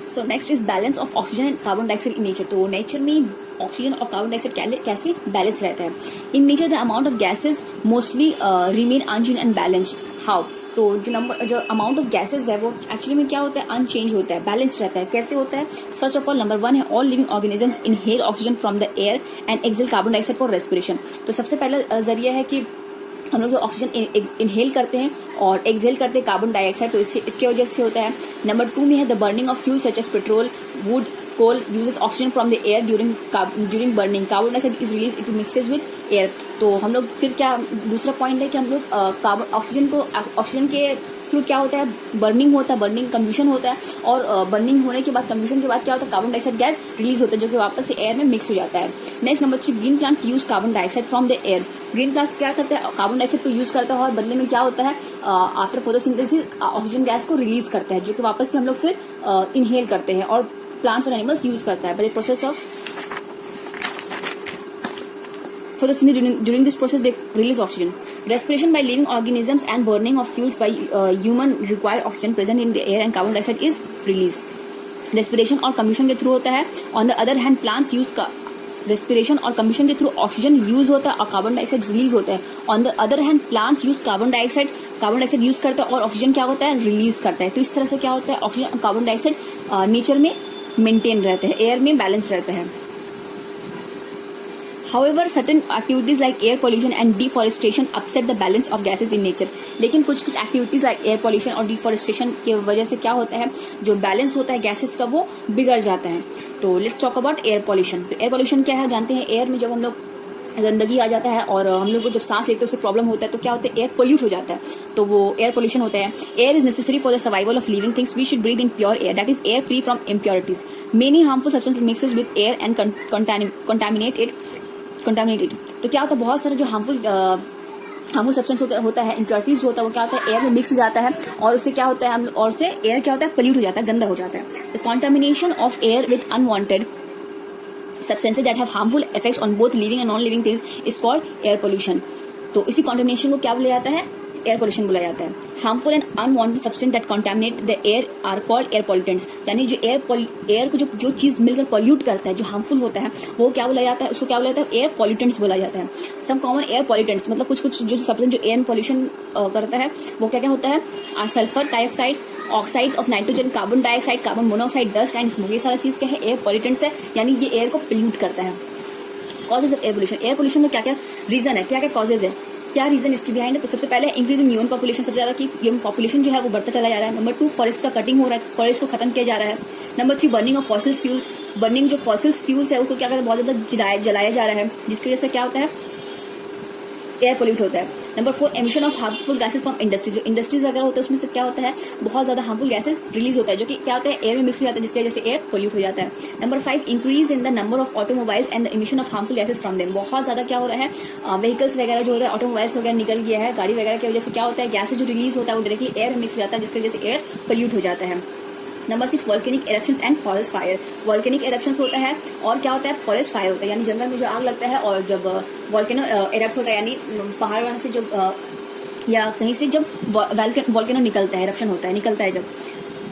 So next is balance of oxygen and carbon dioxide in nature. तो nature में oxygen और carbon dioxide कैसे balance रहता है। In nature the amount of gases mostly remain unchange and balanced. How? तो जो amount of gases है वो एक्चुअली में क्या होता है, अनचेंज होता है, बैलेंस रहता है। कैसे होता है? फर्स्ट ऑफ ऑल नंबर 1 है all living organisms inhale oxygen from the air and exhale carbon dioxide for respiration. तो सबसे पहला जरिया है कि हम लोग जो ऑक्सीजन इनहेल करते हैं और एक्सहेल करते हैं कार्बन डाइऑक्साइड, तो इसके वजह से होता है। नंबर 2 में है the burning of fuel such as petrol, wood, coal uses oxygen from the air during burning, carbon dioxide is release, it mixes with air. तो हम लोग फिर क्या, दूसरा पॉइंट है कि हम लोग ऑक्सीजन के थ्रू क्या होता है, बर्निंग होता है, बर्निंग कम्ब्यूशन होता है, और बर्निंग होने के बाद, कम्ब्यूशन के बाद क्या होता है, कार्बन डाइऑक्साइड गैस रिलीज होता है जो कि वापस से एयर में मिक्स हो जाता है। Next number 3, green plant use carbon dioxide from the air. Green plant क्या करते हैं, कार्बन डाइऑक्साइड को यूज करता है और बदले में क्या होता है, आफ्टर फोटोसिंथेसिस ऑक्सीजन गैस को रिलीज करता है जो कि वापस से हम लोग फिर इनहेल करते हैं और प्लांट्स और एनिमल्स यूज करता है। But process of photosynthesis, during this process they release oxygen. Respiration by living organisms and burning of fuels by human require oxygen present in the air and carbon dioxide is released. Respiration और combustion के through होता है. On the other hand, plants use respiration और combustion के through oxygen use होता है और carbon dioxide release होता है. On the other hand plants use carbon dioxide use करता है और ऑक्सीजन क्या होता है, रिलीज करता है. तो इस तरह से क्या होता है, ऑक्सीजन और कार्बन डाइऑक्साइड नेचर में मेंटेन रहते हैं, एयर में बैलेंस रहता है. However, certain activities like air pollution and deforestation upset the balance of gases in nature. लेकिन कुछ एक्टिविटीज like air pollution और deforestation की वजह से क्या होता है, जो बैलेंस होता है गैसेस का वो बिगड़ जाता है. तो let's talk about air pollution. तो एयर पॉल्यूशन क्या है, जानते हैं. एयर में जब हम लोग गंदगी आ जाता है और हम लोग को जब सांस लेते हैं उससे प्रॉब्लम होता है, तो क्या होता है, एयर पोल्यूट हो जाता है, तो वो एयर पोल्यूशन होता है. Air is necessary for the survival of living things. We should breathe in pure air, that is air free from impurities. Many harmful substance mixes with air and contaminated. तो क्या होता है, बहुत सारे जो harmful substance होता है, impurities जो होता है वो क्या होता है, एयर में मिक्स हो जाता है और उससे क्या होता है, और से एयर क्या होता है, पोल्यूट हो जाता है, गंदा हो जाता है. The contamination of air with unwanted substances that have harmful effects on both living and non-living things is called air pollution. तो इसी contamination को क्या बोला जाता है, एयर पोल्यूशन बोला जाता है. Harmful and unwanted substance that contaminate the air are called air pollutants. यानी जो एयर को जो चीज मिलकर पॉल्यूट करता है, जो हार्मफुल होता है, वो क्या बोला जाता है, उसको क्या बोला जाता है, एयर पॉल्यूटेंट्स बोला जाता है. सम कॉमन एयर पॉल्यूटेंट्स मतलब कुछ जो सब्सटेंस जो एयर पॉल्यूशन करता है वो क्या क्या होता है, sulphur dioxide, oxides of nitrogen, carbon dioxide, carbon monoxide, dust and smoke. ये सारा चीज क्या है, एयर पॉल्यूटेंट्स है, यानी ये एयर को पोल्यूट करता है. Causes of air pollution. Air pollution में क्या क्या रीजन है, क्या क्या कॉजेज है, क्या रीजन इसके बिहाइंड है. तो सबसे पहले इंक्रीजिंग ह्यूमन पॉपुलेशन, सबसे ज्यादा की ह्यूमन पॉपुलेशन जो है वो बढ़ता चला जा रहा है. नंबर 2, फॉरेस्ट का कटिंग हो रहा है, फॉरेस्ट को खत्म किया जा रहा है. Number 3, burning of fossils fuels. Burning जो फॉसिल्स फ्यूल्स है उसको क्या करता है, बहुत ज्यादा जलाया जा रहा है, जिसकी वजह से क्या होता है, एयर पोल्यूट होता है. Number 4, emission of harmful gases from industries. जो इंडस्ट्रीज वगैरह होता है उसमें से क्या होता है, बहुत ज्यादा हार्मफुल गैसेज रिलीज होता है जो कि क्या होता है, एयर में मिक्स हो जाता है, जिसकी वजह से एयर पोल्यूट हो जाता है. Number 5, increase in the number of automobiles and the emission of harmful gases from them. बहुत ज्यादा क्या हो रहा है, व्हीकल्स वगैरह जो होता है, ऑटोमोबाइल्स वगैरह निकल गया है, गाड़ी वगैरह की वजह से क्या होता है, गैसेज जो रिलीज होता है वो डायरेक्टली एयर में मिक्स हो जाता है, जिसकी वजह से एयर पोल्यूट हो जाता है. Number 6, volcanic eruptions and forest fire. Volcanic eruptions होता है और क्या होता है, फॉरेस्ट फायर होता है, यानी जंगल में जो आग लगता है और जब वॉल्केनो एरप्ट होता है, यानी पहाड़ वहां से जब या कहीं से जब वॉल्केनो निकलता है, एरप्शन होता है, निकलता है जब.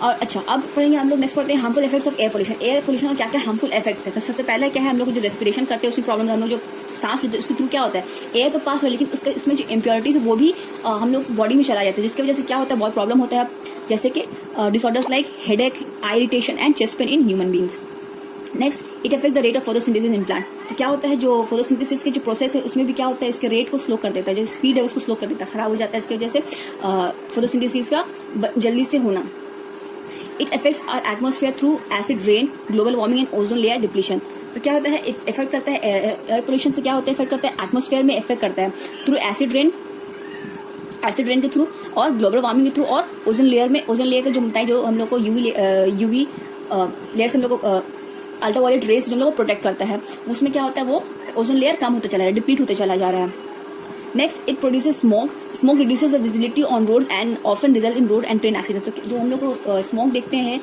और अच्छा, अब पढ़ेंगे हम लोग, नेक्स्ट पढ़ते हैं harmful effects of air pollution. Air pollution का क्या क्या हार्मफुल इफेक्ट्स है. तो सबसे पहले क्या है, हम लोग जो रेस्पिरेशन करते हैं उसकी प्रॉब्लम, हम लोग जो सांस लेते हैं उसके थ्रू क्या होता है, एयर तो पास हो, लेकिन उसका इसमें जो इम्प्योरिटीज है वो भी हम लोग बॉडी में चला जाता है, जिसकी वजह से क्या होता है, बहुत प्रॉब्लम होता है, जैसे कि disorders like headache, I irritation and chest pain in human beings. Next, it affect the rate of photosynthesis in plant. तो क्या होता है, जो फोटोसिंथेसिस के जो प्रोसेस है उसमें भी क्या होता है, इसके रेट को स्लो कर देता है, जो स्पीड है उसको स्लो कर देता है, खराब हो जाता है इसकी वजह से फोटोसिंथेसिस का जल्दी से होना. It affects our atmosphere through acid rain, global warming and ozone layer depletion. तो क्या होता है, इफेक्ट करता है एयर पोल्यूशन से, क्या होता है, इफेक्ट करता है एटमॉस्फेयर में, इफेक्ट करता है थ्रू एसिड रेन के थ्रू और ग्लोबल वार्मिंग के थ्रू और ओजोन लेयर में. ओजोन लेयर का जो बताए, जो हम लोग को यूवी लेयर से हम लोग को अल्ट्रावायलेट रेस जो हम लोग को प्रोटेक्ट करता है, उसमें क्या होता है, वो ओजोन लेयर कम होता चला रहा है, डिप्लीट होते चला जा रहा है. Next, it produces smoke. Smoke reduces the visibility on roads and often result in road and train accidents. तो जो हम लोग को स्मोक देखते हैं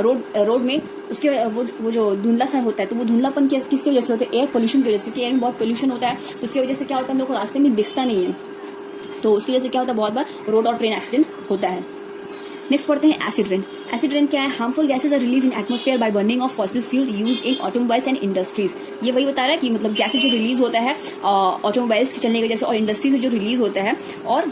रोड में, उसके वो जो धुंधला सा होता है, तो वो धुंधलापन किसकी वजह से होता है, एयर पोल्यूशन की वजह से, क्योंकि एयर में बहुत पोल्यूशन होता है, उसकी वजह से क्या होता है, हम लोग को रास्ते में दिखता नहीं है, तो उसकी वजह से क्या होता है, बहुत बार रोड और ट्रेन एक्सीडेंट्स होता है. नेक्स्ट पढ़ते हैं एसिड रेन। एसिड रेन क्या है? Harmful gases are release in atmosphere by burning of fossil fuel use in automobiles and industries. ये वही बता रहा है कि मतलब गैसेज जो रिलीज होता है ऑटोमोबाइल्स के चलने की वजह से और इंडस्ट्री से जो रिलीज होता है और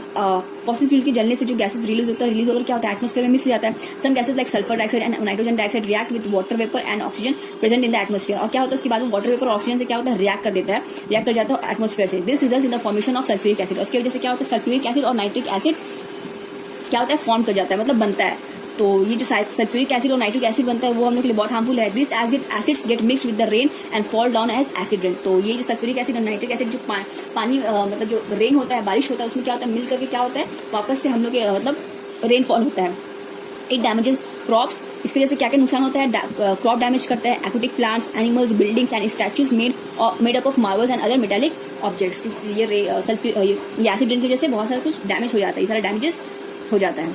फॉसिल फ्यूल के जलने से जो गैसेज रिलीज होता है, रिलीज होकर क्या होता है एटमॉस्फेयर में मिक्स हो जाता है। Some gases like sulphur dioxide and nitrogen dioxide react with water vapour and oxygen present in the atmosphere. और क्या होता है उसके बाद में वाटर वेपर और ऑक्सीजन से क्या होता है रिएक्ट कर देता है, रिएक्ट कर जाता है एटमॉस्फेयर से। This result in the formation of sulphuric acid. उसकी वजह से क्या होता है सल्फ्यूरिक एसिड और नाइट्रिक एसिड क्या होता है फॉर्म कर जाता है, मतलब बनता है। तो ये जो सल्फ्यूरिक एसिड और नाइट्रिक एसिड बनता है वो हम लोग के लिए बहुत हार्मफुल है। This acids get mix with the rain and fall down as acid rain. तो ये जो सल्फ्यूरिक एसिड और नाइट्रिक एसिड जो पानी मतलब जो रेन होता है, बारिश होता है, उसमें क्या होता है मिल करके क्या होता है वापस से हम लोग के मतलब रेनफॉल होता है। It damages crops. इसकी वजह से क्या क्या नुकसान होता है? क्रॉप डैमेज करता है, aquatic plants, animals, buildings and statues made up of marbles and other metallic objects. ये एसिड रेन की वजह से बहुत सारा कुछ डैमेज हो जाता है, ये सारा डैमेजेस हो जाता है।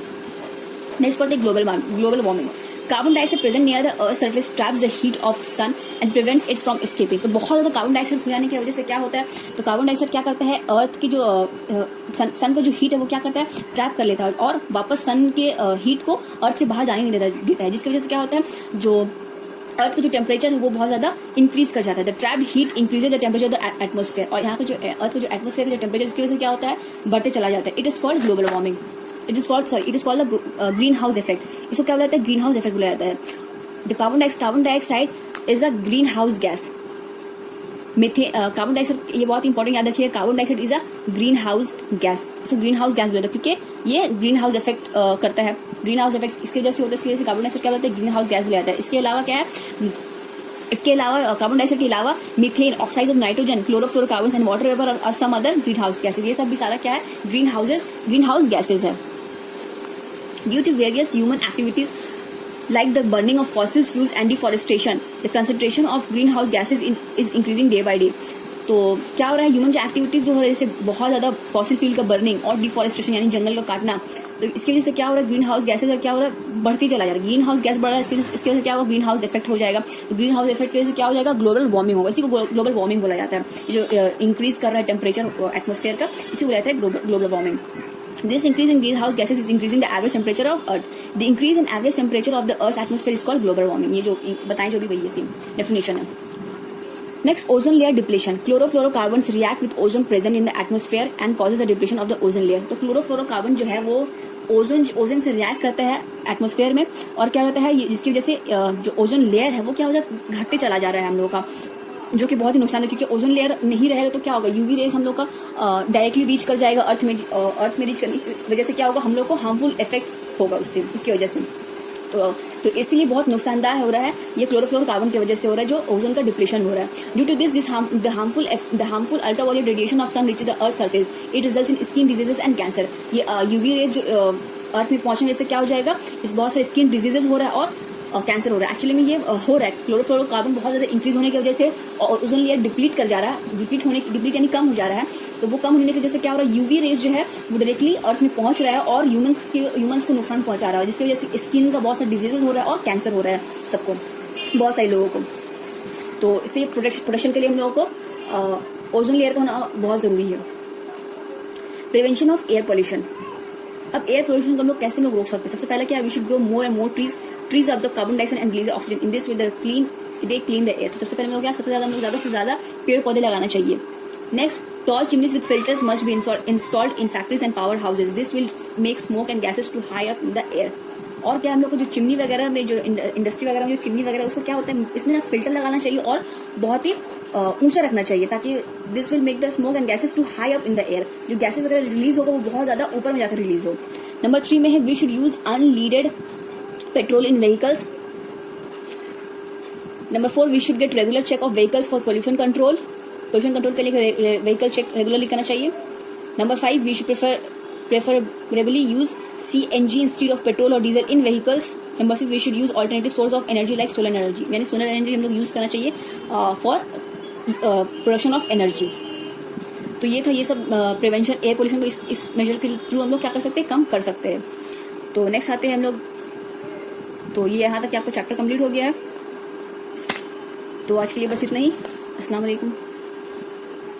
नेक्स्ट पढ़ते हैं global warming. Carbon dioxide present near the earth surface traps the heat of sun and prevents its from escaping. तो बहुत ज्यादा कार्बन डाइऑक्साइड हो जाने की वजह से क्या होता है? तो कार्बन डाइऑक्साइड क्या करता है अर्थ की जो सन का जो हीट है वो क्या करता है ट्रैप कर लेता है और वापस सन के हीट को अर्थ से बाहर जाने नहीं देता है, जिसकी वजह से क्या होता है जो अर्थ का जो टेम्परेचर है वो बहुत ज्यादा इंक्रीज कर जाता है। The trapped heat increases the temperature of the atmosphere. और यहाँ का जो अर्थ का जो एटमॉस्फेयर का जो टेम्परेचर इसकी वजह से क्या होता है बढ़ते चला जाता है। It is called global warming. It is called the green house effect. इसको क्या बोला जाता है? ग्रीन हाउस इफेक्ट बोला जाता है। The carbon dioxide is a green house gas. Carbon dioxide ये बहुत इंपॉर्टेंट याद रखिए, carbon dioxide is a green house gas. इसको ग्रीन हाउस गैस बोलते हैं क्योंकि ये ग्रीन हाउस इफेक्ट करता है। ग्रीन हाउस इफेक्ट इसकी वजह से होता है, इसकी वजह से कार्बन डाइऑक्साइड क्या बोलते हैं ग्रीन हाउस गैस बोला जाता है। इसके अलावा क्या है? इसके अलावा कार्बन डाइऑक्साइड के अलावा methane, oxides of nitrogen, chlorofluorocarbons and water vapour और some other greenhouse gases. ये सब भी सारा क्या है? ग्रीन हाउस गैसेज है। Due to various human activities like the burning of fossil fuels and deforestation, the concentration of greenhouse gases is increasing day by day. तो क्या हो रहा है? ह्यूमन जो एक्टिविटीज जो हो रही है जैसे बहुत ज्यादा फॉसिल फ्यूल का बर्निंग और डिफॉरेस्टेशन यानी जंगल का काटना, तो इसकी वजह से क्या हो रहा है ग्रीन हाउस गैसेज क्या हो रहा है बढ़ती चला जा रहा है। ग्रीन हाउस गैस बढ़ रहा है, इसकी वजह से क्या होगा ग्रीन हाउस इफेक्ट हो जाएगा। तो ग्रीन हाउस इफेक्ट की वजह से क्या हो जाएगा ग्लोबल वार्मिंग होगा। इसी को ग्लोबल वार्मिंग बोला जाता है। जो इंक्रीज कर रहा है टेम्परेचर एटमॉस्फेयर का, इसी को बोला जाता है global warming. This increase in greenhouse gases is increasing the average temperature of Earth. The increase in average temperature of the Earth's atmosphere is called global warming. ये जो बताएं जो भी वही है सेम डेफिनेशन है। Next, ozone layer depletion. Chlorofluorocarbons react with ozone present in the atmosphere and causes the depletion of the ozone layer. तो chlorofluorocarbon जो है वो ओजोन से रिएक्ट करता है एटमॉस्फेयर में और क्या होता है जिसकी वजह से जो ओजोन लेयर है वो क्या हो जाता है घटते चला जा रहा है हम लोगों का, जो कि बहुत ही नुकसान है क्योंकि ओजोन लेयर नहीं रहेगा तो क्या होगा यूवी रेज हम लोग का डायरेक्टली रीच कर जाएगा अर्थ में रीच करने की वजह से क्या होगा हम लोग को हार्मफुल इफेक्ट होगा उसकी वजह से। तो इसलिए बहुत नुकसानदायक हो रहा है ये क्लोरोफ्लोरोकार्बन की वजह से हो रहा है जो ओजोन का डिप्लेशन हो रहा है। Due to this the harmful ultraviolet radiation of sun reaches the earth surface, it results in skin diseases and cancer. ये यूवी रेज जो अर्थ में पहुंचने से क्या हो जाएगा इस बहुत सारे स्किन डिजीजेस हो रहा है और कैंसर हो रहा है। एक्चुअली में ये हो रहा है क्लोरोफ्लोरोकार्बन बहुत ज्यादा इंक्रीज होने की वजह से और ओजोन लेयर डिप्लीट कर जा रहा है, डिप्लीट यानी कम हो जा रहा है। तो वो कम होने की वजह से क्या हो रहा है यूवी रेज जो है वो डायरेक्टली अर्थ में पहुंच रहा है और ह्यूमंस को नुकसान पहुंचा रहा है, जिसकी वजह से स्किन का बहुत सारे डिजीजेस हो रहा है और कैंसर हो रहा है सबको, बहुत सारे लोगों को। तो इससे प्रोटेक्शन के लिए हम लोगों को ओजोन लेयर का होना बहुत जरूरी है। Prevention of air pollution. अब एयर पोल्यूशन को हम लोग कैसे रोक सकते हैं? सबसे पहले क्या we should grow more and more trees of the carbon dioxide and release oxygen in this way they clean the air. तो सबसे पहले हम लोग क्या सबसे ज्यादा से ज्यादा पेड़ पौधे लगाना चाहिए। Next, tall chimneys with filters must be installed in factories and power houses, this will make smoke and gases to high up in the air. और क्या हम लोग को जो चिमनी वगैरह में जो इंडस्ट्री वगैरह में जो चिमनी वगैरह उसका क्या होता है इसमें ना फिल्टर लगाना चाहिए और बहुत ही ऊंचा रखना चाहिए ताकि this will make the smoke and gases to high up in the air. जो गैसेज वगैरह रिलीज होगा वो बहुत ज्यादा ऊपर में जाकर रिलीज हो। नंबर 3 में है we should use unleaded petrol in vehicles. Number 4 we should get regular check of vehicles for pollution control. Pollution control के लिए व्हीकल चेक रेगुलरली करना चाहिए। Number 5 we should preferably use CNG instead of petrol और diesel in vehicles. Number 6 we should use alternative source of energy like solar energy, यानी solar energy हम लोग use करना चाहिए फॉर प्रोडक्शन ऑफ एनर्जी। तो ये था ये सब प्रिवेंशन एयर पोल्यूशन को इस मेजर के थ्रू हम लोग क्या कर सकते हैं कम कर सकते हैं। तो नेक्स्ट आते हैं हम लोग, तो ये यहाँ तक आपका चैप्टर कंप्लीट हो गया है। तो आज के लिए बस इतना ही। अस्सलाम वालेकुम।